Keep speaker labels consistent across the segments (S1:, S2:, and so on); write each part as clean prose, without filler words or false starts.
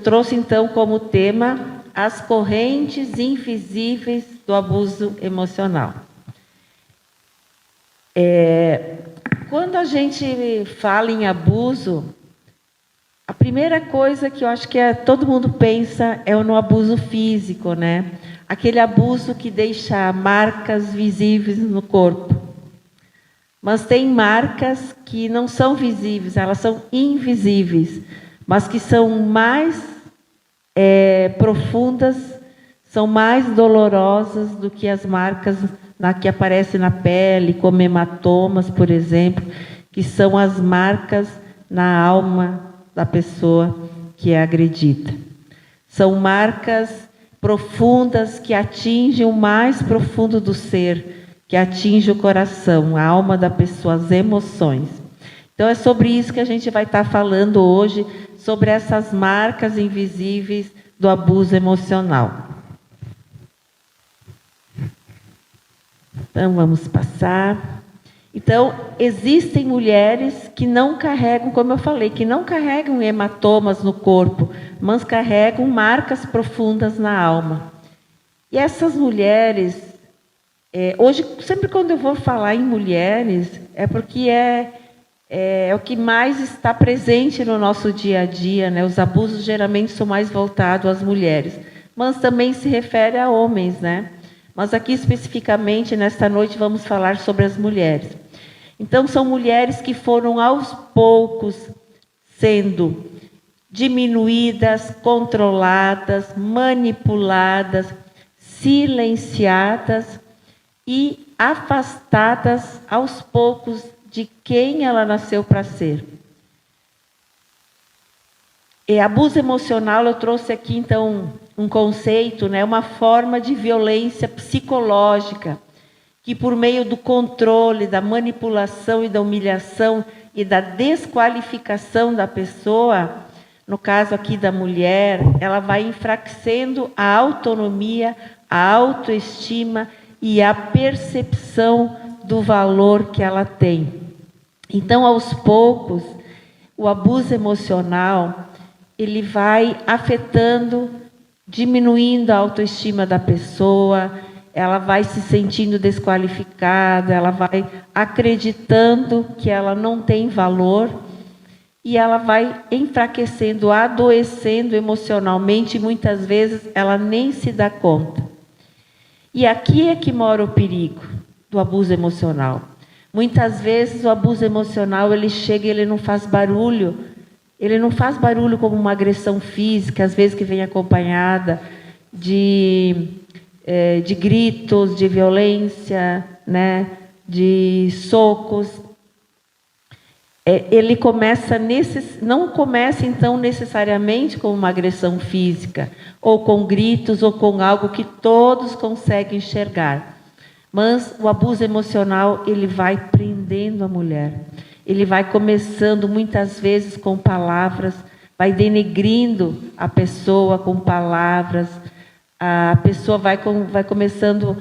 S1: Trouxe então como tema as correntes invisíveis do abuso emocional. Quando a gente fala em abuso, a primeira coisa que eu acho que todo mundo pensa é no abuso físico, né? Aquele abuso que deixa marcas visíveis no corpo. Mas tem marcas que não são visíveis, elas são invisíveis, mas que são mais profundas, são mais dolorosas do que as marcas que aparecem na pele, como hematomas, por exemplo, que são as marcas na alma da pessoa que é agredida. São marcas profundas que atingem o mais profundo do ser, que atinge o coração, a alma da pessoa, as emoções. Então é sobre isso que a gente vai estar falando hoje, sobre essas marcas invisíveis do abuso emocional. Então vamos passar. Então, existem mulheres que não carregam, como eu falei, que não carregam hematomas no corpo, mas carregam marcas profundas na alma. E essas mulheres, hoje, sempre quando eu vou falar em mulheres, é porque é o que mais está presente no nosso dia a dia, né? Os abusos geralmente são mais voltados às mulheres, mas também se refere a homens, né? Mas aqui especificamente, nesta noite, vamos falar sobre as mulheres. Então, são mulheres que foram aos poucos sendo diminuídas, controladas, manipuladas, silenciadas e afastadas aos poucos de quem ela nasceu para ser. Abuso emocional, eu trouxe aqui, então, um conceito, né, uma forma de violência psicológica, que por meio do controle, da manipulação e da humilhação e da desqualificação da pessoa, no caso aqui da mulher, ela vai enfraquecendo a autonomia, a autoestima e a percepção do valor que ela tem. Então, aos poucos, o abuso emocional, ele vai afetando, diminuindo a autoestima da pessoa, ela vai se sentindo desqualificada, ela vai acreditando que ela não tem valor e ela vai enfraquecendo, adoecendo emocionalmente, e muitas vezes ela nem se dá conta. E aqui é que mora o perigo do abuso emocional. Muitas vezes o abuso emocional, ele chega e ele não faz barulho. Ele não faz barulho como uma agressão física, às vezes que vem acompanhada de gritos, de violência, né, de socos. Ele não começa então necessariamente com uma agressão física, ou com gritos, ou com algo que todos conseguem enxergar. Mas o abuso emocional, ele vai prendendo a mulher. Ele vai começando muitas vezes com palavras, vai denegrindo a pessoa com palavras. A pessoa vai começando,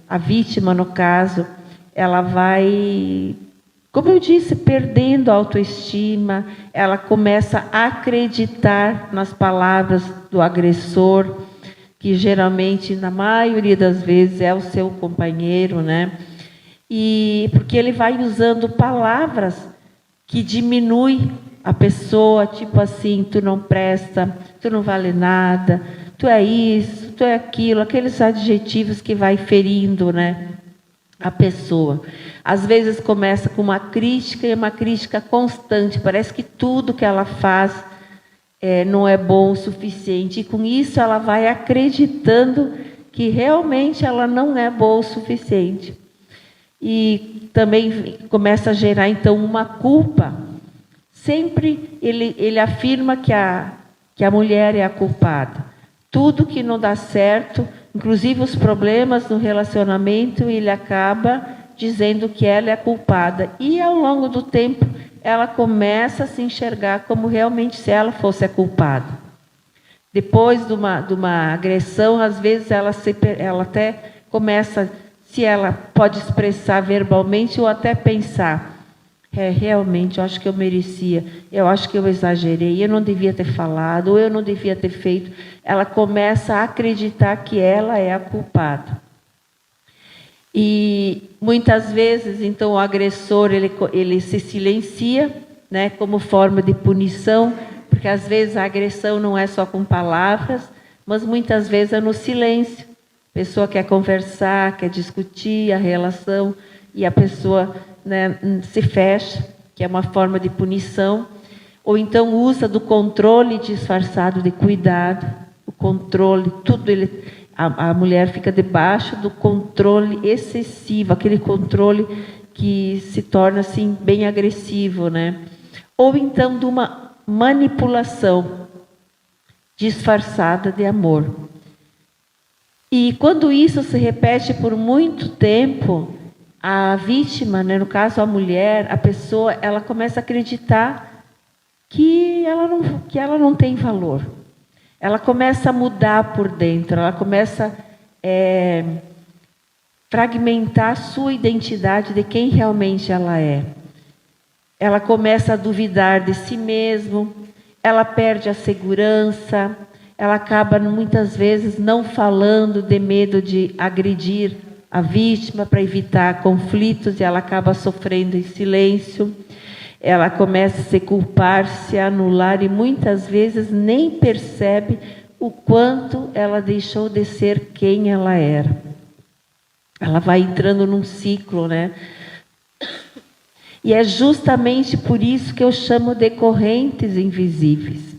S1: a vítima no caso, ela vai, como eu disse, perdendo a autoestima, ela começa a acreditar nas palavras do agressor, que geralmente, na maioria das vezes, é o seu companheiro, né? E porque ele vai usando palavras que diminuem a pessoa, tipo assim, tu não presta, tu não vale nada, tu é isso, tu é aquilo, aqueles adjetivos que vai ferindo, né, a pessoa. Às vezes começa com uma crítica, e uma crítica constante, parece que tudo que ela faz não é bom o suficiente, e com isso ela vai acreditando que realmente ela não é boa o suficiente. E também começa a gerar, então, uma culpa. Sempre ele afirma que a mulher é a culpada. Tudo que não dá certo, inclusive os problemas no relacionamento, ele acaba dizendo que ela é a culpada. E, ao longo do tempo, ela começa a se enxergar como realmente se ela fosse a culpada. Depois de uma agressão, às vezes ela até começa, se ela pode expressar verbalmente ou até pensar, realmente, eu acho que eu merecia, eu acho que eu exagerei, eu não devia ter falado, ou eu não devia ter feito. Ela começa a acreditar que ela é a culpada. E muitas vezes, então, o agressor ele se silencia, né, como forma de punição, porque às vezes a agressão não é só com palavras, mas muitas vezes é no silêncio. A pessoa quer conversar, quer discutir a relação, e a pessoa, né, se fecha, que é uma forma de punição. Ou então usa do controle disfarçado de cuidado, o controle, tudo a mulher fica debaixo do controle excessivo, aquele controle que se torna assim bem agressivo, né? Ou então de uma manipulação disfarçada de amor. E quando isso se repete por muito tempo, a vítima, né, no caso a mulher, a pessoa, ela começa a acreditar que ela não tem valor. Ela começa a mudar por dentro, ela começa a fragmentar a sua identidade de quem realmente ela é. Ela começa a duvidar de si mesmo, ela perde a segurança, ela acaba muitas vezes não falando de medo de agredir a vítima para evitar conflitos, e ela acaba sofrendo em silêncio. Ela começa a se culpar, se anular, e muitas vezes nem percebe o quanto ela deixou de ser quem ela era. Ela vai entrando num ciclo, né? E é justamente por isso que eu chamo de correntes invisíveis.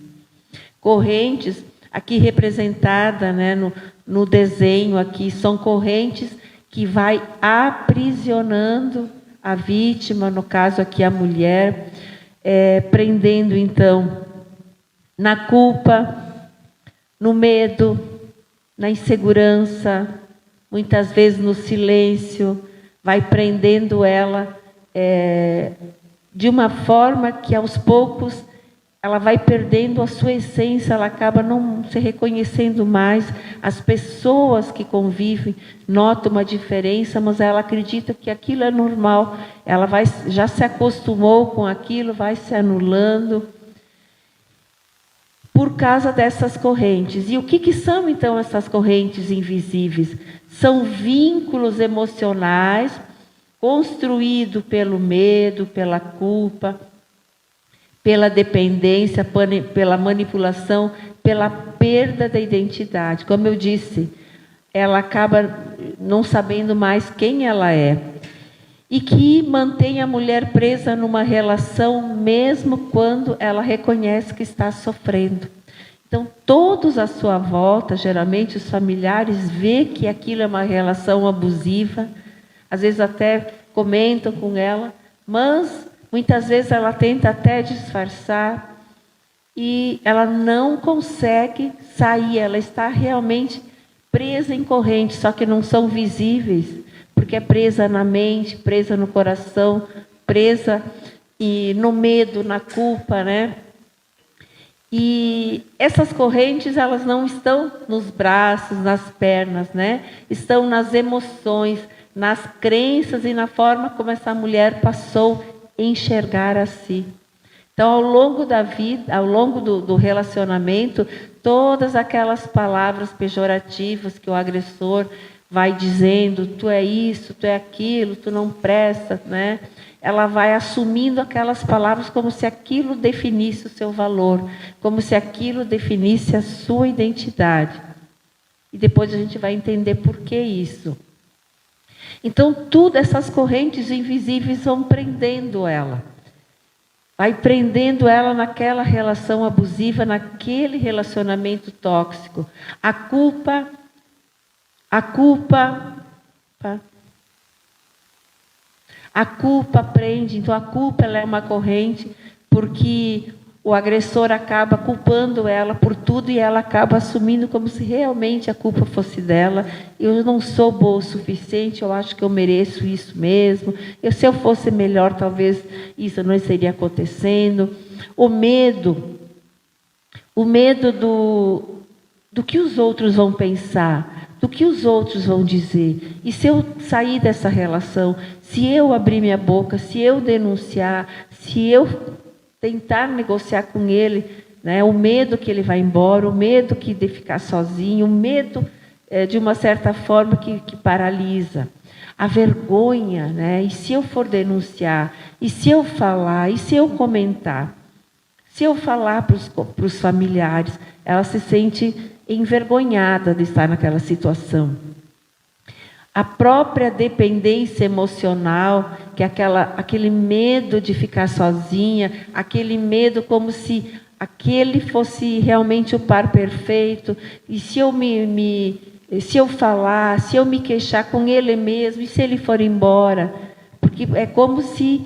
S1: Correntes, aqui representada, né, no desenho aqui, são correntes que vai aprisionando a vítima, no caso aqui a mulher, prendendo então na culpa, no medo, na insegurança, muitas vezes no silêncio, vai prendendo ela de uma forma que aos poucos ela vai perdendo a sua essência, ela acaba não se reconhecendo mais. As pessoas que convivem notam uma diferença, mas ela acredita que aquilo é normal. Ela já se acostumou com aquilo, vai se anulando por causa dessas correntes. E o que são então essas correntes invisíveis? São vínculos emocionais construídos pelo medo, pela culpa, pela dependência, pela manipulação, pela perda da identidade. Como eu disse, ela acaba não sabendo mais quem ela é. E que mantém a mulher presa numa relação mesmo quando ela reconhece que está sofrendo. Então, todos à sua volta, geralmente os familiares, vê que aquilo é uma relação abusiva, às vezes até comentam com ela, mas muitas vezes ela tenta até disfarçar e ela não consegue sair, ela está realmente presa em correntes, só que não são visíveis, porque é presa na mente, presa no coração, presa no medo, na culpa, né? E essas correntes, elas não estão nos braços, nas pernas, né? Estão nas emoções, nas crenças e na forma como essa mulher passou a enxergar a si. Então, ao longo da vida, ao longo do relacionamento, todas aquelas palavras pejorativas que o agressor vai dizendo, tu é isso, tu é aquilo, tu não presta, né? Ela vai assumindo aquelas palavras como se aquilo definisse o seu valor, como se aquilo definisse a sua identidade. E depois a gente vai entender por que isso. Então, tudo essas correntes invisíveis vão prendendo ela. Vai prendendo ela naquela relação abusiva, naquele relacionamento tóxico. A culpa prende. Então, a culpa ela é uma corrente, porque o agressor acaba culpando ela por tudo e ela acaba assumindo como se realmente a culpa fosse dela. Eu não sou boa o suficiente, eu acho que eu mereço isso mesmo. Se eu fosse melhor, talvez isso não estaria acontecendo. O medo do que os outros vão pensar. do que os outros vão dizer. E se eu sair dessa relação, se eu abrir minha boca, se eu denunciar, se eu tentar negociar com ele, né, o medo que ele vai embora, o medo de ficar sozinho, o medo de uma certa forma que paralisa. A vergonha, né? E se eu for denunciar? E se eu falar? E se eu comentar? Se eu falar para os familiares, ela se sente envergonhada de estar naquela situação. A própria dependência emocional, que é aquele medo de ficar sozinha, aquele medo como se aquele fosse realmente o par perfeito, e se eu falar, se eu me queixar com ele mesmo, e se ele for embora? Porque é como se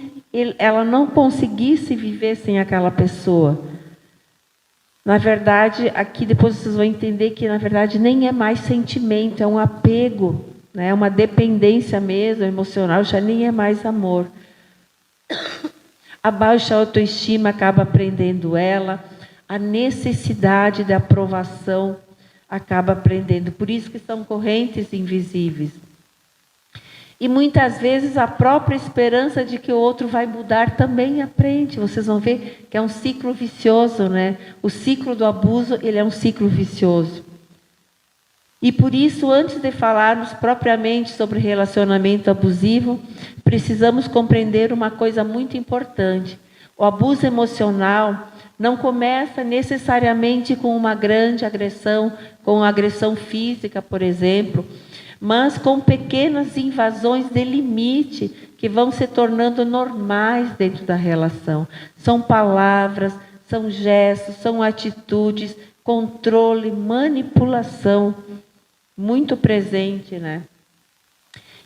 S1: ela não conseguisse viver sem aquela pessoa. Na verdade, aqui depois vocês vão entender que, na verdade, nem é mais sentimento, é um apego, né? É uma dependência mesmo, emocional, já nem é mais amor. A baixa autoestima acaba prendendo ela, a necessidade de aprovação acaba prendendo. Por isso que são correntes invisíveis. E muitas vezes a própria esperança de que o outro vai mudar também aprende. Vocês vão ver que é um ciclo vicioso, né? O ciclo do abuso, ele é um ciclo vicioso. E por isso, antes de falarmos propriamente sobre relacionamento abusivo, precisamos compreender uma coisa muito importante. O abuso emocional não começa necessariamente com uma grande agressão, com agressão física, por exemplo, mas com pequenas invasões de limite que vão se tornando normais dentro da relação. São palavras, são gestos, são atitudes, controle, manipulação, muito presente, né?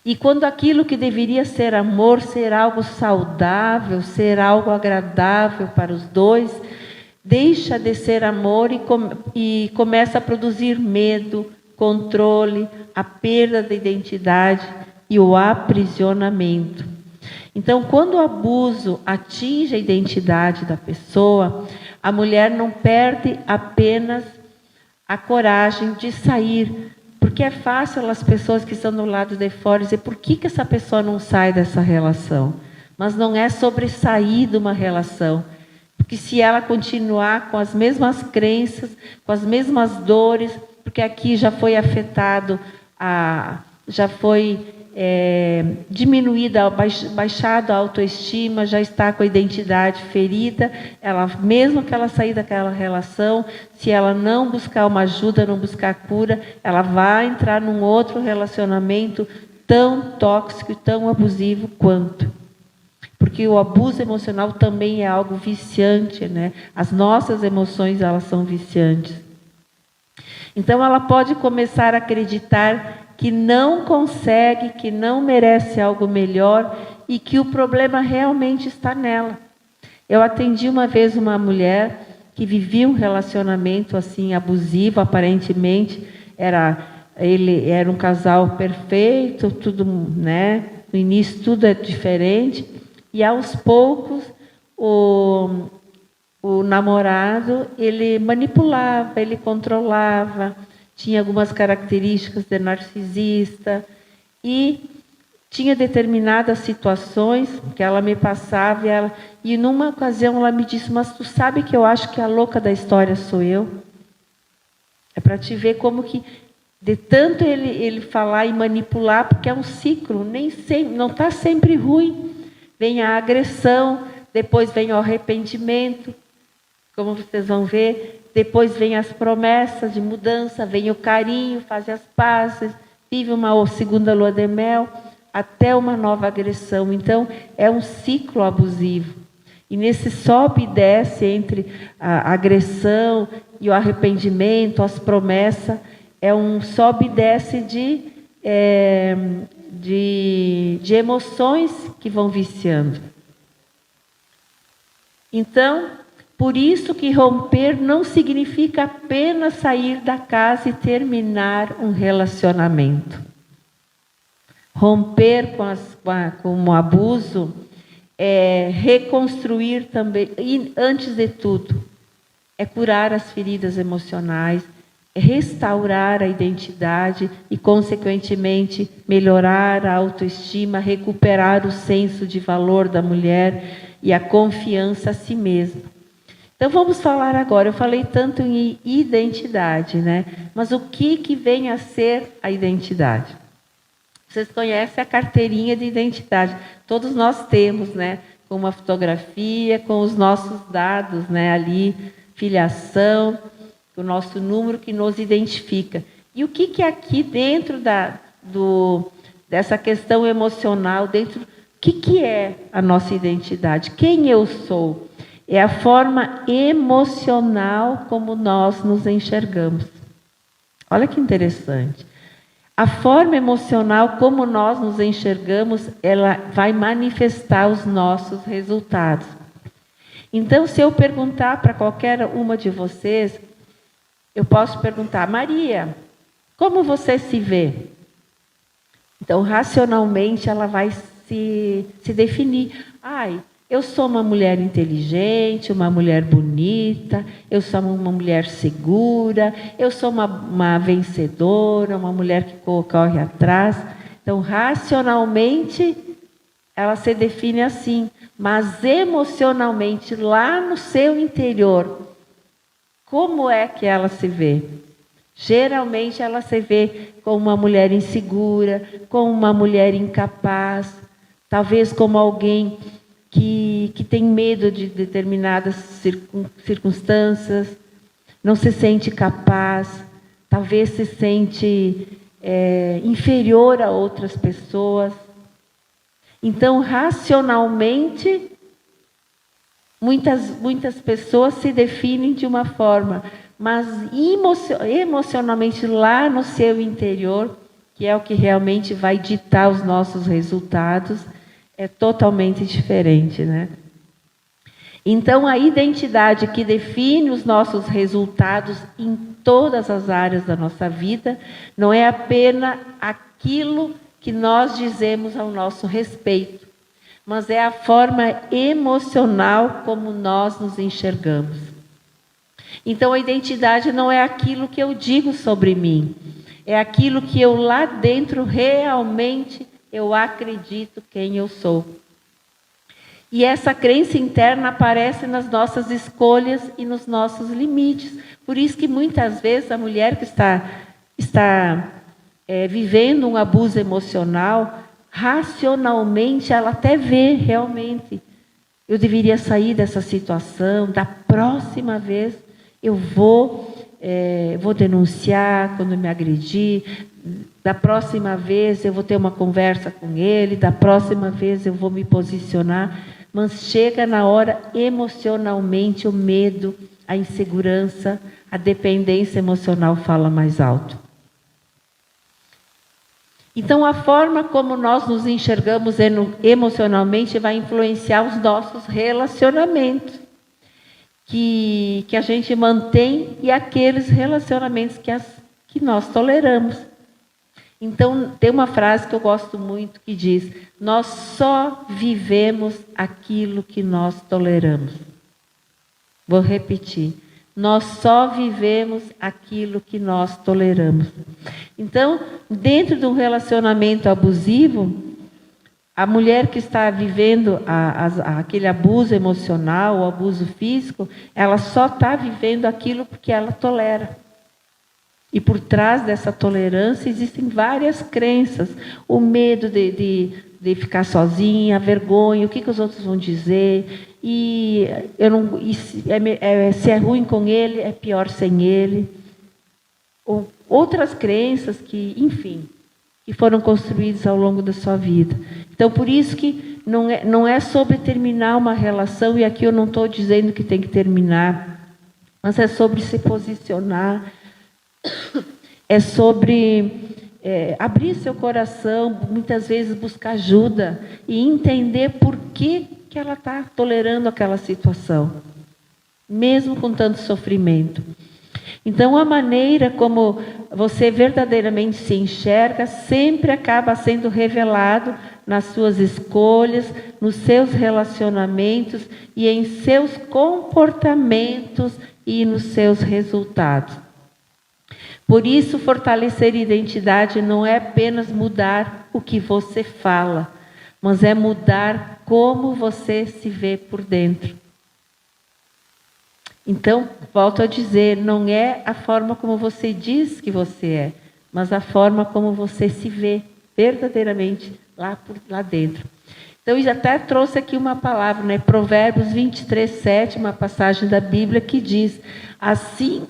S1: E quando aquilo que deveria ser amor, ser algo saudável, ser algo agradável para os dois, deixa de ser amor e começa a produzir medo, controle, a perda da identidade e o aprisionamento. Então, quando o abuso atinge a identidade da pessoa, a mulher não perde apenas a coragem de sair, porque é fácil as pessoas que estão do lado de fora dizer por que essa pessoa não sai dessa relação. Mas não é sobre sair de uma relação, porque se ela continuar com as mesmas crenças, com as mesmas dores, porque aqui já foi afetado, já foi diminuída, baixada a autoestima, já está com a identidade ferida, mesmo que ela sair daquela relação, se ela não buscar uma ajuda, não buscar cura, ela vai entrar num outro relacionamento tão tóxico e tão abusivo quanto. Porque o abuso emocional também é algo viciante, né? As nossas emoções, elas são viciantes. Então, ela pode começar a acreditar que não consegue, que não merece algo melhor e que o problema realmente está nela. Eu atendi uma vez uma mulher que vivia um relacionamento assim abusivo, aparentemente ele era um casal perfeito, tudo, né? No início tudo é diferente e aos poucos o namorado, ele manipulava, ele controlava, tinha algumas características de narcisista e tinha determinadas situações que ela me passava e numa ocasião ela me disse, mas tu sabe que eu acho que a louca da história sou eu? É para te ver como que de tanto ele falar e manipular, porque é um ciclo, nem sempre, não está sempre ruim. Vem a agressão, depois vem o arrependimento, como vocês vão ver, depois vem as promessas de mudança, vem o carinho, faz as pazes, vive uma segunda lua de mel, até uma nova agressão. Então, é um ciclo abusivo. E nesse sobe e desce entre a agressão e o arrependimento, as promessas, é um sobe e desce de emoções que vão viciando. Então, por isso que romper não significa apenas sair da casa e terminar um relacionamento. Romper com o abuso é reconstruir também, e antes de tudo, é curar as feridas emocionais, restaurar a identidade e, consequentemente, melhorar a autoestima, recuperar o senso de valor da mulher e a confiança a si mesma. Então vamos falar agora, eu falei tanto em identidade, né? Mas o que vem a ser a identidade? Vocês conhecem a carteirinha de identidade, todos nós temos, né? Com uma fotografia, com os nossos dados, né? Ali, filiação, o nosso número que nos identifica. E o que aqui dentro dessa questão emocional, o que é a nossa identidade? Quem eu sou? É a forma emocional como nós nos enxergamos. Olha que interessante. A forma emocional como nós nos enxergamos, ela vai manifestar os nossos resultados. Então, se eu perguntar para qualquer uma de vocês, eu posso perguntar: Maria, como você se vê? Então, racionalmente, ela vai se definir. Eu sou uma mulher inteligente, uma mulher bonita, eu sou uma mulher segura, eu sou uma vencedora, uma mulher que corre atrás. Então, racionalmente, ela se define assim, mas emocionalmente, lá no seu interior, como é que ela se vê? Geralmente, ela se vê como uma mulher insegura, como uma mulher incapaz, talvez como alguém que tem medo de determinadas circunstâncias, não se sente capaz, talvez se sente inferior a outras pessoas. Então, racionalmente, muitas pessoas se definem de uma forma, mas emocionalmente, lá no seu interior, que é o que realmente vai ditar os nossos resultados, é totalmente diferente, né? Então, a identidade que define os nossos resultados em todas as áreas da nossa vida não é apenas aquilo que nós dizemos ao nosso respeito, mas é a forma emocional como nós nos enxergamos. Então, a identidade não é aquilo que eu digo sobre mim, é aquilo que eu lá dentro realmente eu acredito quem eu sou. E essa crença interna aparece nas nossas escolhas e nos nossos limites. Por isso que muitas vezes a mulher que está vivendo um abuso emocional, racionalmente ela até vê realmente: eu deveria sair dessa situação, da próxima vez eu vou denunciar quando me agredir, da próxima vez eu vou ter uma conversa com ele, da próxima vez eu vou me posicionar. Mas chega na hora, emocionalmente, o medo, a insegurança, a dependência emocional fala mais alto. Então, a forma como nós nos enxergamos emocionalmente vai influenciar os nossos relacionamentos que a gente mantém e aqueles relacionamentos que nós toleramos. Então, tem uma frase que eu gosto muito que diz: nós só vivemos aquilo que nós toleramos. Vou repetir: nós só vivemos aquilo que nós toleramos. Então, dentro de um relacionamento abusivo, a mulher que está vivendo aquele abuso emocional, o abuso físico, ela só está vivendo aquilo que ela tolera. E por trás dessa tolerância existem várias crenças. O medo de ficar sozinha, a vergonha, o que os outros vão dizer. Se é ruim com ele, é pior sem ele. Ou outras crenças que, enfim, que foram construídas ao longo da sua vida. Então, por isso que não é sobre terminar uma relação, e aqui eu não estou dizendo que tem que terminar, mas é sobre se posicionar, é sobre abrir seu coração, muitas vezes buscar ajuda e entender por que ela está tolerando aquela situação, mesmo com tanto sofrimento. Então, a maneira como você verdadeiramente se enxerga sempre acaba sendo revelado nas suas escolhas, nos seus relacionamentos e em seus comportamentos e nos seus resultados. Por isso, fortalecer a identidade não é apenas mudar o que você fala, mas é mudar como você se vê por dentro. Então, volto a dizer, não é a forma como você diz que você é, mas a forma como você se vê verdadeiramente lá dentro. Então, eu até trouxe aqui uma palavra, né? Provérbios 23:7, uma passagem da Bíblia que diz: assim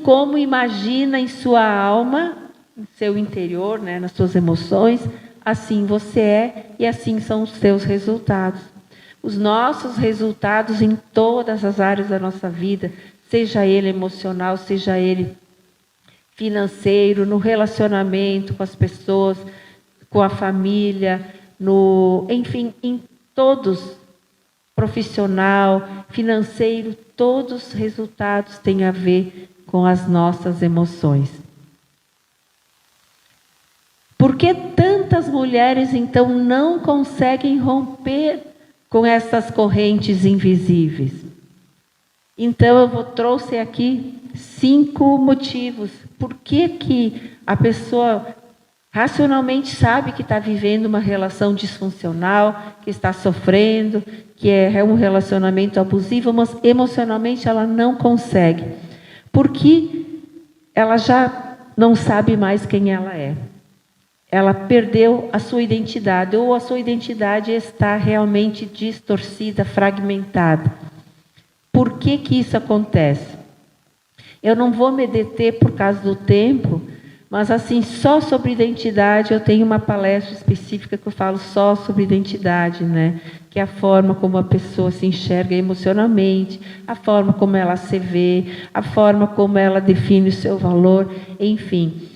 S1: como imagina em sua alma, em seu interior, né, nas suas emoções, assim você é e assim são os seus resultados. Os nossos resultados em todas as áreas da nossa vida, seja ele emocional, seja ele financeiro, no relacionamento com as pessoas, com a família, enfim, em todos, profissional, financeiro, todos os resultados têm a ver com as nossas emoções. Por que tantas mulheres, então, não conseguem romper com essas correntes invisíveis? Então, eu trouxe aqui 5 motivos. Por que a pessoa racionalmente sabe que está vivendo uma relação disfuncional, que está sofrendo, que é um relacionamento abusivo, mas emocionalmente ela não consegue? Porque ela já não sabe mais quem ela é. Ela perdeu a sua identidade, ou a sua identidade está realmente distorcida, fragmentada. Por que isso acontece? Eu não vou me deter por causa do tempo, mas assim, só sobre identidade, eu tenho uma palestra específica que eu falo só sobre identidade, né? Que é a forma como a pessoa se enxerga emocionalmente, a forma como ela se vê, a forma como ela define o seu valor, enfim.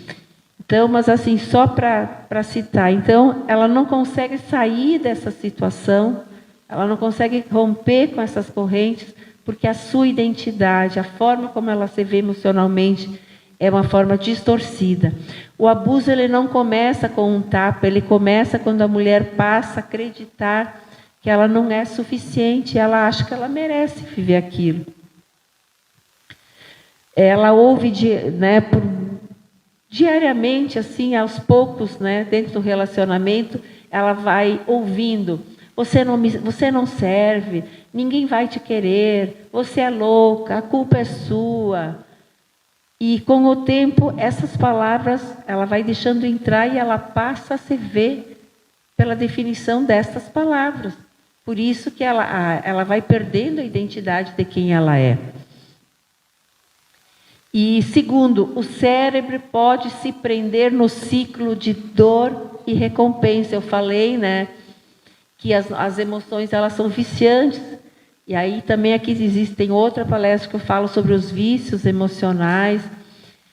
S1: Então, mas assim, só para citar, então, ela não consegue sair dessa situação, ela não consegue romper com essas correntes, porque a sua identidade, a forma como ela se vê emocionalmente, é uma forma distorcida. O abuso, ele não começa com um tapa, ele começa quando a mulher passa a acreditar que ela não é suficiente, ela acha que ela merece viver aquilo. Ela ouve, né, diariamente, assim, aos poucos, né, dentro do relacionamento, ela vai ouvindo: você não serve, ninguém vai te querer, você é louca, a culpa é sua. E com o tempo, essas palavras, ela vai deixando entrar e ela passa a se ver pela definição dessas palavras. Por isso que ela vai perdendo a identidade de quem ela é. E segundo, o cérebro pode se prender no ciclo de dor e recompensa. Eu falei, né, que as emoções, elas são viciantes. E aí também aqui existem outra palestra que eu falo sobre os vícios emocionais.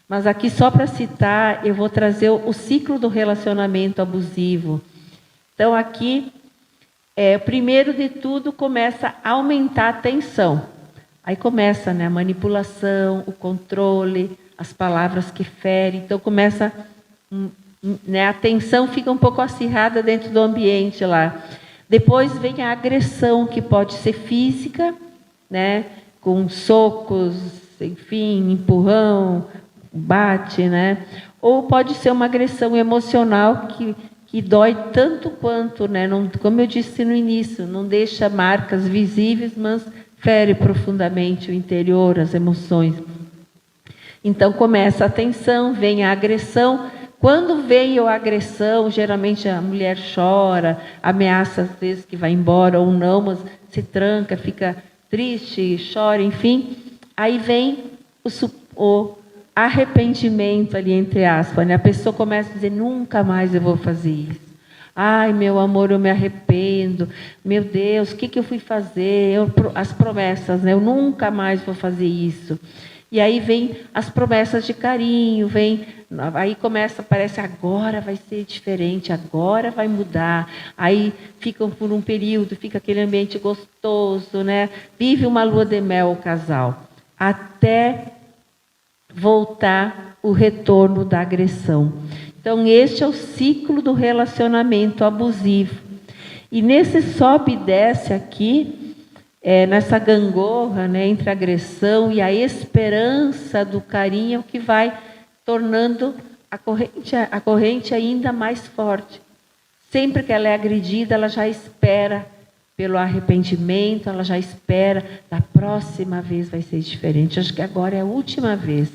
S1: Mas aqui, só para citar, eu vou trazer o ciclo do relacionamento abusivo. Então aqui, primeiro de tudo, começa a aumentar a tensão. Aí começa, né, a manipulação, o controle, as palavras que ferem. Então começa, né, a tensão fica um pouco acirrada dentro do ambiente lá. Depois vem a agressão, que pode ser física, né, com socos, enfim, empurrão, bate, né? Ou pode ser uma agressão emocional que dói tanto quanto, né? Não, como eu disse no início, não deixa marcas visíveis, mas fere profundamente o interior, as emoções. Então começa a tensão, vem a agressão. Quando veio a agressão, geralmente a mulher chora, ameaça às vezes que vai embora ou não, mas se tranca, fica triste, chora, enfim. Aí vem o arrependimento ali, entre aspas, né? A pessoa começa a dizer: nunca mais eu vou fazer isso. Ai, meu amor, eu me arrependo. Meu Deus, o que eu fui fazer? As promessas, né? Eu nunca mais vou fazer isso. E aí vem as promessas de carinho, aí começa, parece, agora vai ser diferente, agora vai mudar. Aí ficam por um período, fica aquele ambiente gostoso, né? Vive uma lua de mel o casal, até voltar o retorno da agressão. Então, este é o ciclo do relacionamento abusivo. E nesse sobe e desce aqui, nessa gangorra, né, entre a agressão e a esperança do carinho, é o que vai tornando a corrente ainda mais forte. Sempre que ela é agredida, ela já espera pelo arrependimento, ela já espera, da próxima vez vai ser diferente, acho que agora é a última vez.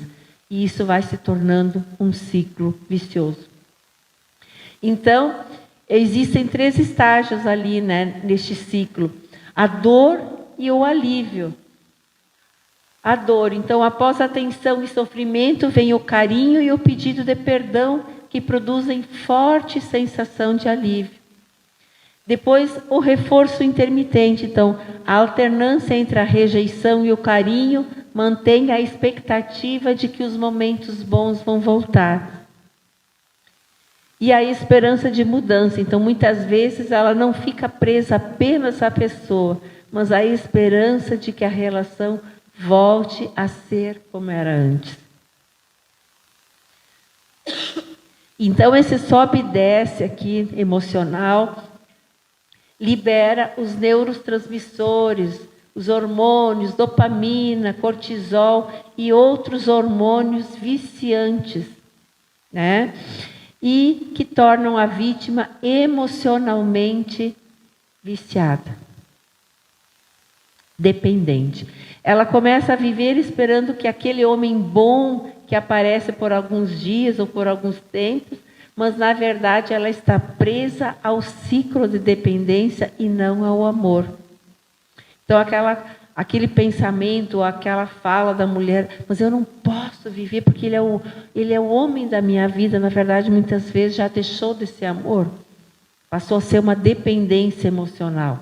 S1: E isso vai se tornando um ciclo vicioso. Então, existem 3 estágios ali, né, neste ciclo. A dor e o alívio. A dor. Então, após a tensão e sofrimento, vem o carinho e o pedido de perdão, que produzem forte sensação de alívio. Depois, o reforço intermitente. Então, a alternância entre a rejeição e o carinho mantém a expectativa de que os momentos bons vão voltar. E a esperança de mudança. Então, muitas vezes, ela não fica presa apenas à pessoa, mas a esperança de que a relação volte a ser como era antes. Então, esse sobe e desce aqui, emocional, libera os neurotransmissores, os hormônios, dopamina, cortisol e outros hormônios viciantes, né? E que tornam a vítima emocionalmente viciada, dependente. Ela começa a viver esperando que aquele homem bom que aparece por alguns dias ou por alguns tempos, mas na verdade ela está presa ao ciclo de dependência e não ao amor. Então aquele pensamento, aquela fala da mulher, mas eu não posso viver porque ele é o homem da minha vida, na verdade muitas vezes já deixou de ser amor, passou a ser uma dependência emocional.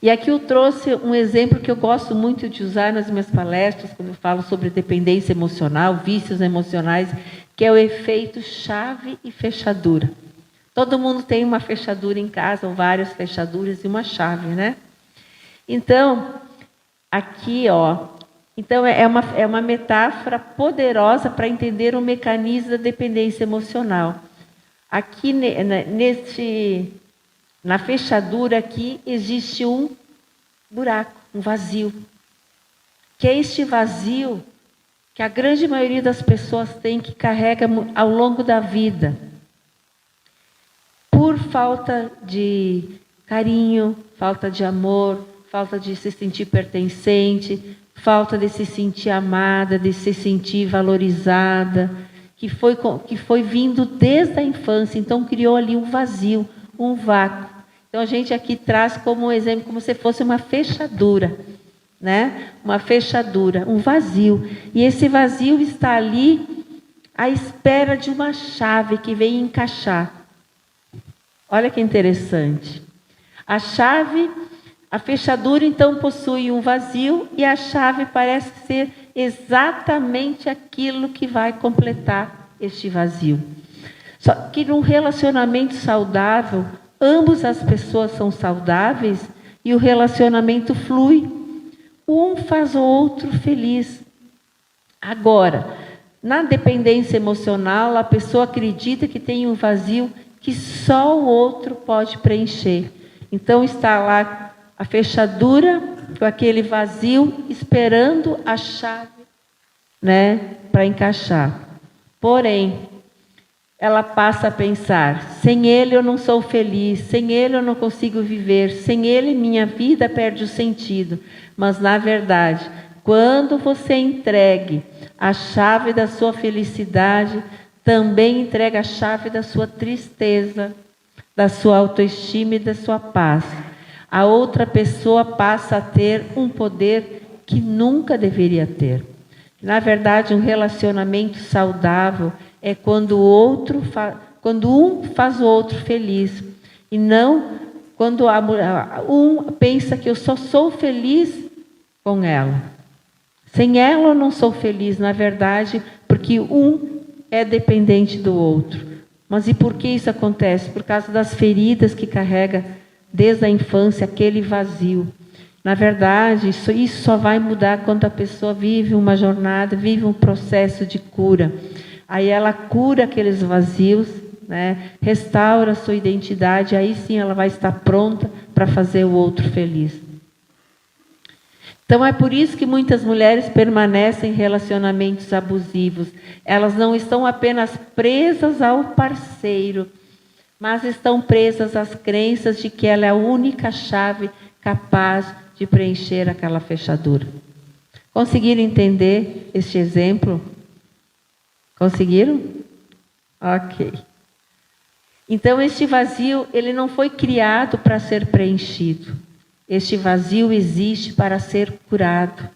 S1: E aqui eu trouxe um exemplo que eu gosto muito de usar nas minhas palestras, quando eu falo sobre dependência emocional, vícios emocionais, que é o efeito chave e fechadura. Todo mundo tem uma fechadura em casa, ou várias fechaduras e uma chave, né? Então, aqui, então é uma metáfora poderosa para entender o mecanismo da dependência emocional. Aqui, na fechadura aqui, existe um buraco, um vazio. Que é este vazio que a grande maioria das pessoas tem, que carrega ao longo da vida. Por falta de carinho, falta de amor, falta de se sentir pertencente, falta de se sentir amada, de se sentir valorizada, que foi vindo desde a infância. Então, criou ali um vazio, um vácuo. Então, a gente aqui traz como um exemplo, como se fosse uma fechadura, né? Uma fechadura, um vazio. E esse vazio está ali à espera de uma chave que vem encaixar. Olha que interessante. A fechadura, então, possui um vazio e a chave parece ser exatamente aquilo que vai completar este vazio. Só que num relacionamento saudável, ambas as pessoas são saudáveis e o relacionamento flui. Um faz o outro feliz. Agora, na dependência emocional, a pessoa acredita que tem um vazio que só o outro pode preencher. Então está lá a fechadura com aquele vazio, esperando a chave, né, para encaixar. Porém, ela passa a pensar: sem ele eu não sou feliz, sem ele eu não consigo viver, sem ele minha vida perde o sentido. Mas, na verdade, quando você entregue a chave da sua felicidade, também entrega a chave da sua tristeza, da sua autoestima e da sua paz. A outra pessoa passa a ter um poder que nunca deveria ter. Na verdade, um relacionamento saudável é quando um faz o outro feliz. E não quando um pensa que eu só sou feliz com ela. Sem ela eu não sou feliz, na verdade, porque um é dependente do outro. Mas e por que isso acontece? Por causa das feridas que carrega desde a infância, aquele vazio. Na verdade, isso só vai mudar quando a pessoa vive uma jornada, vive um processo de cura. Aí ela cura aqueles vazios, né? Restaura a sua identidade, aí sim ela vai estar pronta para fazer o outro feliz. Então é por isso que muitas mulheres permanecem em relacionamentos abusivos. Elas não estão apenas presas ao parceiro, mas estão presas às crenças de que ela é a única chave capaz de preencher aquela fechadura. Conseguiram entender este exemplo? Conseguiram? Ok. Então este vazio, ele não foi criado para ser preenchido. Este vazio existe para ser curado.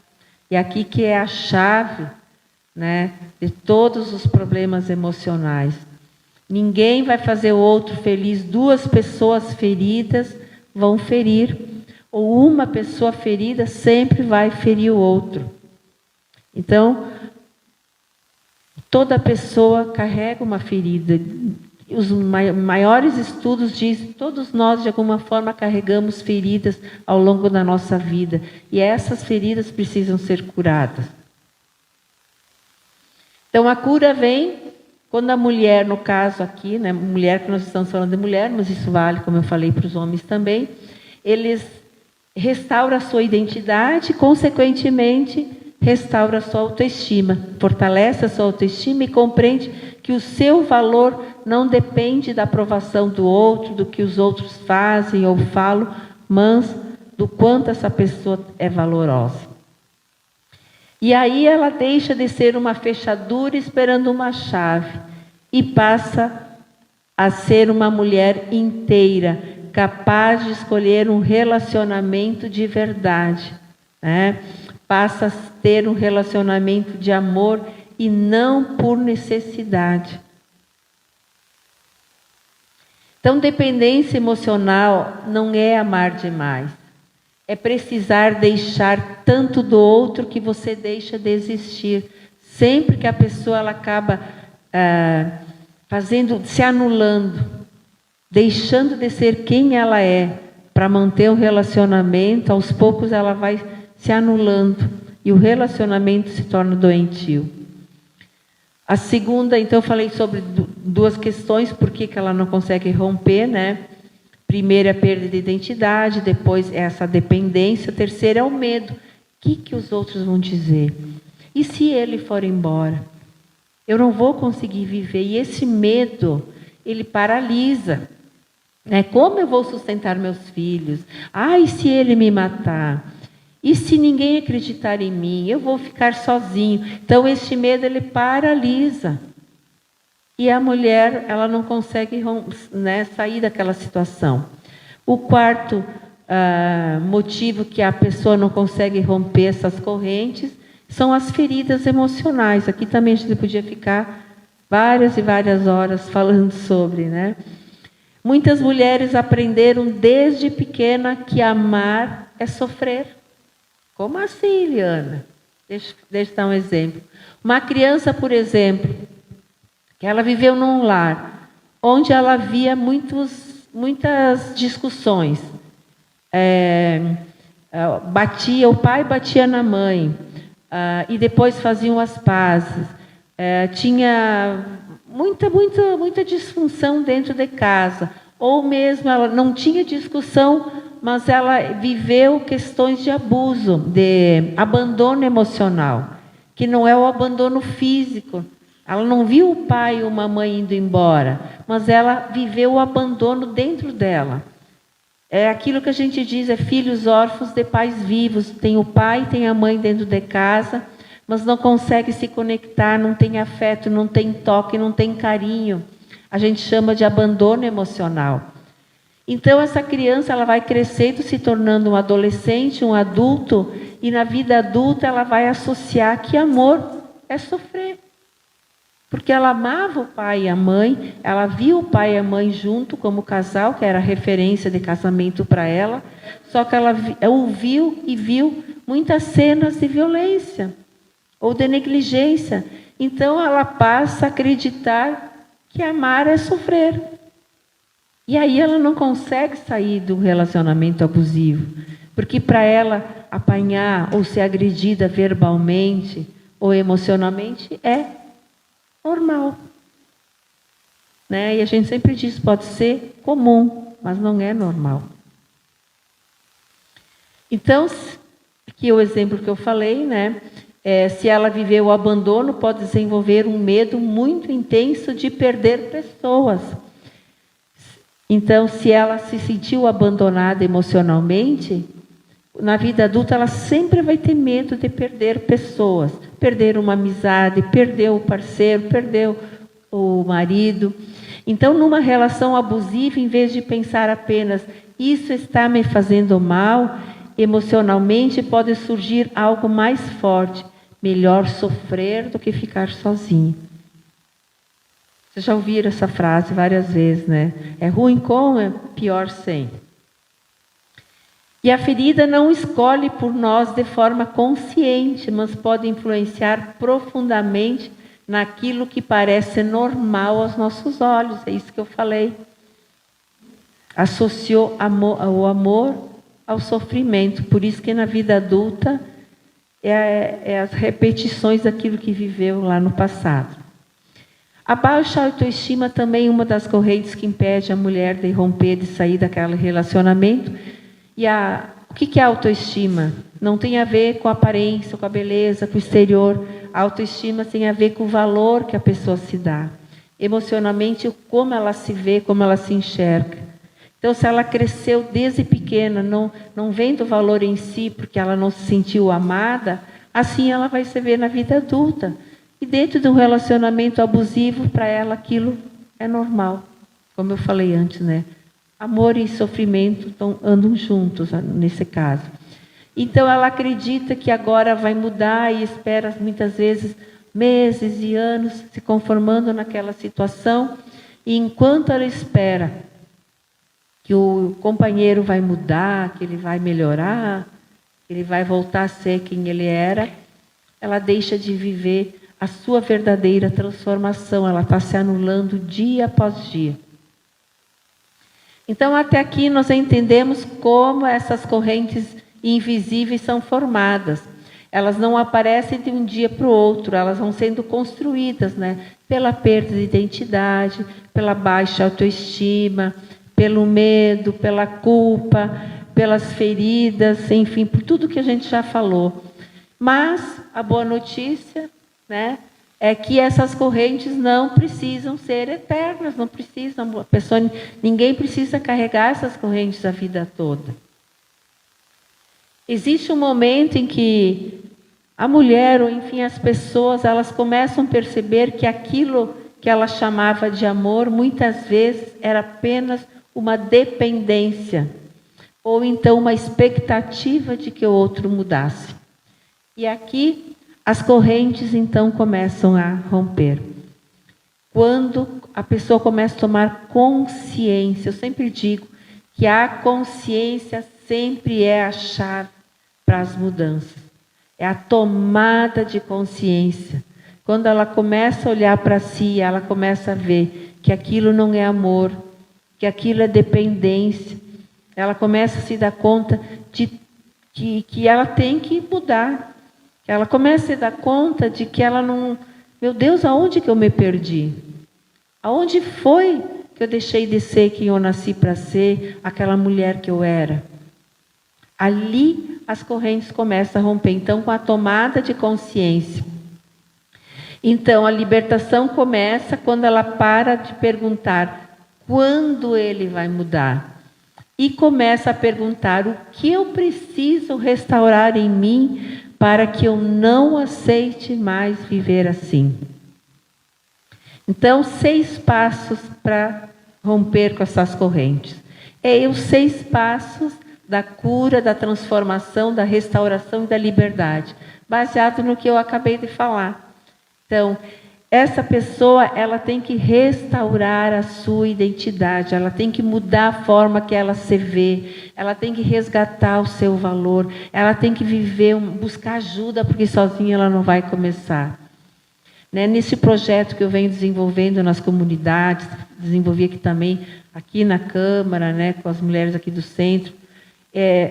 S1: E aqui que é a chave, né, de todos os problemas emocionais. Ninguém vai fazer o outro feliz. Duas pessoas feridas vão ferir. Ou uma pessoa ferida sempre vai ferir o outro. Então, toda pessoa carrega uma ferida. Os maiores estudos dizem que todos nós, de alguma forma, carregamos feridas ao longo da nossa vida. E essas feridas precisam ser curadas. Então, a cura vem quando a mulher, no caso aqui, né, mulher que nós estamos falando de mulher, mas isso vale, como eu falei, para os homens também, eles restauram a sua identidade, consequentemente, restaura a sua autoestima, fortalece a sua autoestima e compreende que o seu valor não depende da aprovação do outro, do que os outros fazem ou falam, mas do quanto essa pessoa é valorosa. E aí ela deixa de ser uma fechadura esperando uma chave e passa a ser uma mulher inteira, capaz de escolher um relacionamento de verdade, né? Passa a ter um relacionamento de amor e não por necessidade. Então, dependência emocional não é amar demais. É precisar deixar tanto do outro que você deixa de existir. Sempre que a pessoa ela acaba se anulando, deixando de ser quem ela é, para manter o relacionamento, aos poucos ela vai se anulando e o relacionamento se torna doentio. A segunda, então eu falei sobre duas questões, por que ela não consegue romper, né? Primeiro é a perda de identidade, depois é essa dependência, terceiro é o medo. O que os outros vão dizer? E se ele for embora? Eu não vou conseguir viver. E esse medo, ele paralisa. Como eu vou sustentar meus filhos? E se ele me matar? E se ninguém acreditar em mim? Eu vou ficar sozinho. Então, esse medo, ele paralisa. E a mulher, ela não consegue sair daquela situação. O quarto motivo que a pessoa não consegue romper essas correntes são as feridas emocionais. Aqui também a gente podia ficar várias e várias horas falando sobre, né? Muitas mulheres aprenderam desde pequena que amar é sofrer. Como assim, Eliana? Deixa eu dar um exemplo. Uma criança, por exemplo, que ela viveu num lar onde ela via muitas discussões. O pai batia na mãe, e depois faziam as pazes. Tinha muita disfunção dentro de casa. Ou mesmo ela não tinha discussão, mas ela viveu questões de abuso, de abandono emocional, que não é o abandono físico. Ela não viu o pai ou uma mãe indo embora, mas ela viveu o abandono dentro dela. É aquilo que a gente diz, filhos órfãos de pais vivos. Tem o pai, tem a mãe dentro de casa, mas não consegue se conectar, não tem afeto, não tem toque, não tem carinho. A gente chama de abandono emocional. Então, essa criança ela vai crescendo, se tornando um adolescente, um adulto, e na vida adulta ela vai associar que amor é sofrer. Porque ela amava o pai e a mãe, ela viu o pai e a mãe junto como casal, que era a referência de casamento para ela, só que ela ouviu e viu muitas cenas de violência ou de negligência. Então, ela passa a acreditar que amar é sofrer. E aí ela não consegue sair do relacionamento abusivo, porque para ela apanhar ou ser agredida verbalmente ou emocionalmente é normal. E a gente sempre diz, pode ser comum, mas não é normal. Então, que o exemplo que eu falei, né? Se ela viveu o abandono, pode desenvolver um medo muito intenso de perder pessoas. Então, se ela se sentiu abandonada emocionalmente, na vida adulta ela sempre vai ter medo de perder pessoas, perder uma amizade, perder o parceiro, perder o marido. Então, numa relação abusiva, em vez de pensar apenas isso está me fazendo mal, emocionalmente pode surgir algo mais forte. Melhor sofrer do que ficar sozinho. Vocês já ouviram essa frase várias vezes, né? É ruim com, é pior sem. E a ferida não escolhe por nós de forma consciente, mas pode influenciar profundamente naquilo que parece normal aos nossos olhos. É isso que eu falei. Associou o amor ao sofrimento. Por isso que na vida adulta é as repetições daquilo que viveu lá no passado. A baixa autoestima também é uma das correntes que impede a mulher de romper, de sair daquele relacionamento. E o que é autoestima? Não tem a ver com a aparência, com a beleza, com o exterior. A autoestima tem a ver com o valor que a pessoa se dá. Emocionalmente, como ela se vê, como ela se enxerga. Então, se ela cresceu desde pequena, não vendo o valor em si, porque ela não se sentiu amada, assim ela vai se ver na vida adulta. E dentro de um relacionamento abusivo, para ela aquilo é normal. Como eu falei antes, né? Amor e sofrimento andam juntos, nesse caso. Então, ela acredita que agora vai mudar e espera, muitas vezes, meses e anos, se conformando naquela situação. E enquanto ela espera que o companheiro vai mudar, que ele vai melhorar, que ele vai voltar a ser quem ele era, ela deixa de viver a sua verdadeira transformação. Ela está se anulando dia após dia. Então, até aqui nós entendemos como essas correntes invisíveis são formadas. Elas não aparecem de um dia para o outro, elas vão sendo construídas, né? Pela perda de identidade, pela baixa autoestima, pelo medo, pela culpa, pelas feridas, enfim, por tudo que a gente já falou. Mas a boa notícia, né, é que essas correntes não precisam ser eternas, não precisam, ninguém precisa carregar essas correntes a vida toda. Existe um momento em que a mulher, ou enfim, as pessoas, elas começam a perceber que aquilo que ela chamava de amor, muitas vezes era apenas uma dependência, ou então uma expectativa de que o outro mudasse. E aqui as correntes então começam a romper. Quando a pessoa começa a tomar consciência, eu sempre digo que a consciência sempre é a chave para as mudanças. É a tomada de consciência. Quando ela começa a olhar para si, ela começa a ver que aquilo não é amor, que aquilo é dependência. Ela começa a se dar conta de que ela tem que mudar. Ela começa a se dar conta de que ela não... Meu Deus, aonde que eu me perdi? Aonde foi que eu deixei de ser quem eu nasci para ser, aquela mulher que eu era? Ali as correntes começam a romper. Então, com a tomada de consciência. Então, a libertação começa quando ela para de perguntar quando ele vai mudar. E começa a perguntar o que eu preciso restaurar em mim para que eu não aceite mais viver assim. Então, 6 passos para romper com essas correntes. É os 6 passos da cura, da transformação, da restauração e da liberdade, baseado no que eu acabei de falar. Então, essa pessoa, ela tem que restaurar a sua identidade, ela tem que mudar a forma que ela se vê, ela tem que resgatar o seu valor, ela tem que viver, buscar ajuda, porque sozinha ela não vai começar. Né? Nesse projeto que eu venho desenvolvendo nas comunidades, desenvolvi aqui também, aqui na Câmara, né, com as mulheres aqui do centro,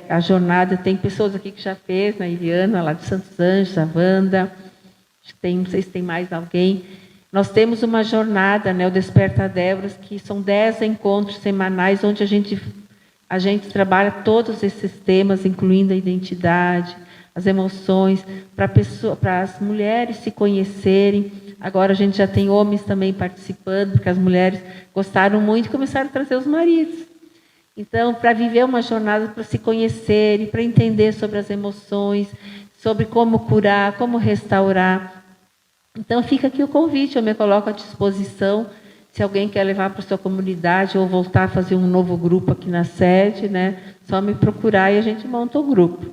S1: a jornada, tem pessoas aqui que já fez, a Iliana, lá de Santos Anjos, a Wanda, não sei se tem mais alguém. Nós temos uma jornada, né, o Desperta Déboras, que são 10 encontros semanais, onde a gente trabalha todos esses temas, incluindo a identidade, as emoções, para as mulheres se conhecerem. Agora a gente já tem homens também participando, porque as mulheres gostaram muito e começaram a trazer os maridos. Então, para viver uma jornada, para se conhecerem, para entender sobre as emoções, sobre como curar, como restaurar. Então, fica aqui o convite, eu me coloco à disposição, se alguém quer levar para a sua comunidade ou voltar a fazer um novo grupo aqui na sede, né? Só me procurar e a gente monta o grupo.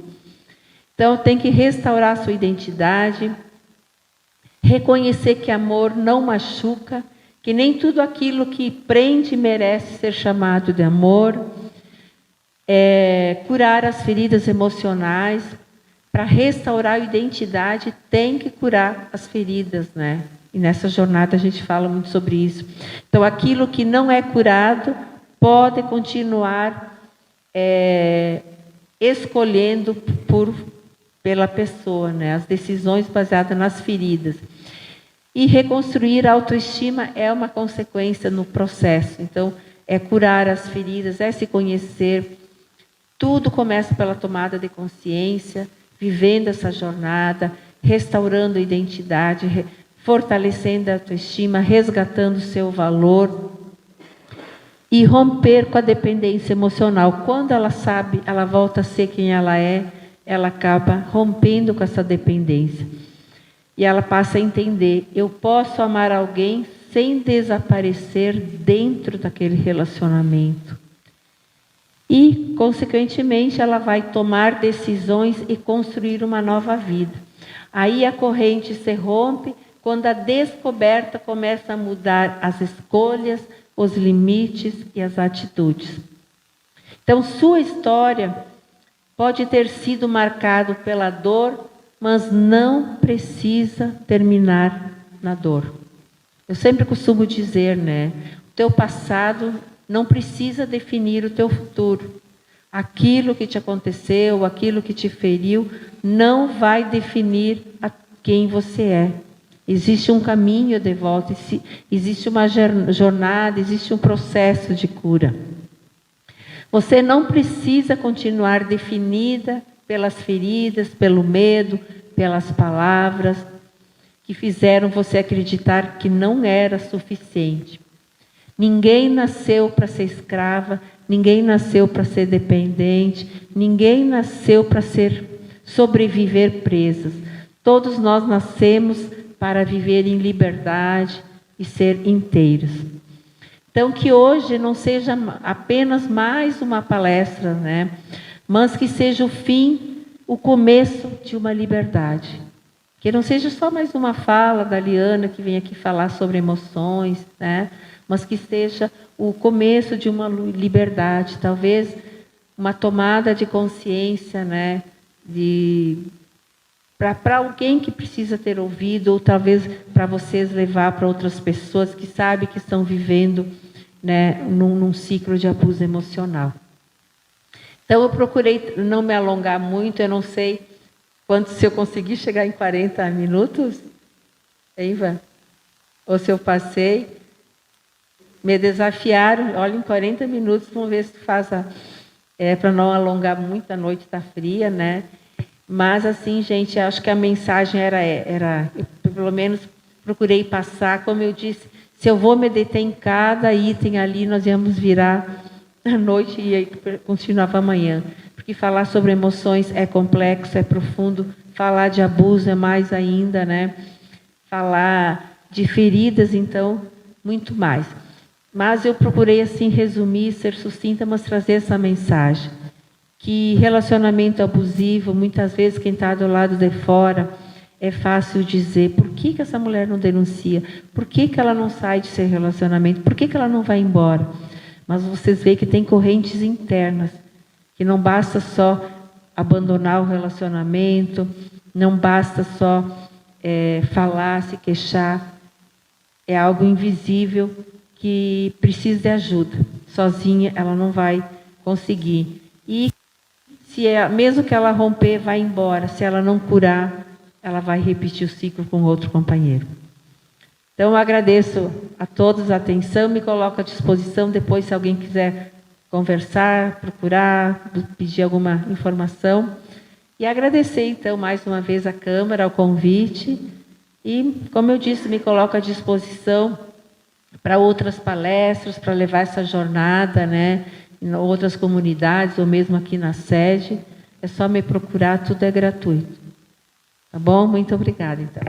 S1: Então, tem que restaurar a sua identidade, reconhecer que amor não machuca, que nem tudo aquilo que prende merece ser chamado de amor, curar as feridas emocionais. Para restaurar a identidade, tem que curar as feridas, né? E nessa jornada a gente fala muito sobre isso. Então, aquilo que não é curado pode continuar escolhendo pela pessoa, né? As decisões baseadas nas feridas. E reconstruir a autoestima é uma consequência no processo. Então, é curar as feridas, é se conhecer. Tudo começa pela tomada de consciência, vivendo essa jornada, restaurando a identidade, fortalecendo a autoestima, resgatando o seu valor e romper com a dependência emocional. Quando ela sabe, ela volta a ser quem ela é, ela acaba rompendo com essa dependência. E ela passa a entender, eu posso amar alguém sem desaparecer dentro daquele relacionamento. E, consequentemente, ela vai tomar decisões e construir uma nova vida. Aí a corrente se rompe quando a descoberta começa a mudar as escolhas, os limites e as atitudes. Então, sua história pode ter sido marcada pela dor, mas não precisa terminar na dor. Eu sempre costumo dizer, né? O teu passado não precisa definir o teu futuro. Aquilo que te aconteceu, aquilo que te feriu, não vai definir quem você é. Existe um caminho de volta, existe uma jornada, existe um processo de cura. Você não precisa continuar definida pelas feridas, pelo medo, pelas palavras que fizeram você acreditar que não era suficiente. Ninguém nasceu para ser escrava, ninguém nasceu para ser dependente, ninguém nasceu para sobreviver presas. Todos nós nascemos para viver em liberdade e ser inteiros. Então, que hoje não seja apenas mais uma palestra, né? Mas que seja o fim, o começo de uma liberdade. Que não seja só mais uma fala da Liana que vem aqui falar sobre emoções, né? Mas que seja o começo de uma liberdade, talvez uma tomada de consciência, né? Para alguém que precisa ter ouvido, ou talvez para vocês levar para outras pessoas que sabem que estão vivendo, né, num ciclo de abuso emocional. Então, eu procurei não me alongar muito, eu não sei se eu consegui chegar em 40 minutos, hein, Ivan? Ou se eu passei. Me desafiaram, olha, em 40 minutos, vamos ver se tu faz para não alongar muito, a noite está fria, né? Mas, assim, gente, acho que a mensagem era eu, pelo menos, procurei passar, como eu disse, se eu vou me deter em cada item ali, nós íamos virar a noite e aí continuava amanhã. Porque falar sobre emoções é complexo, é profundo, falar de abuso é mais ainda, né? Falar de feridas, então, muito mais. Mas eu procurei, assim, resumir, ser sucinta, mas trazer essa mensagem. Que relacionamento abusivo, muitas vezes quem está do lado de fora, é fácil dizer, por que essa mulher não denuncia? Por que ela não sai de seu relacionamento? Por que ela não vai embora? Mas vocês veem que tem correntes internas, que não basta só abandonar o relacionamento, não basta só falar, se queixar, é algo invisível que precisa de ajuda. Sozinha ela não vai conseguir. E mesmo que ela romper, vai embora. Se ela não curar, ela vai repetir o ciclo com outro companheiro. Então, eu agradeço a todos a atenção, me coloco à disposição depois, se alguém quiser conversar, procurar, pedir alguma informação. E agradecer, então, mais uma vez a Câmara, o convite. E, como eu disse, me coloco à disposição para outras palestras, para levar essa jornada, né, em outras comunidades, ou mesmo aqui na sede. É só me procurar, tudo é gratuito. Tá bom? Muito obrigada, então.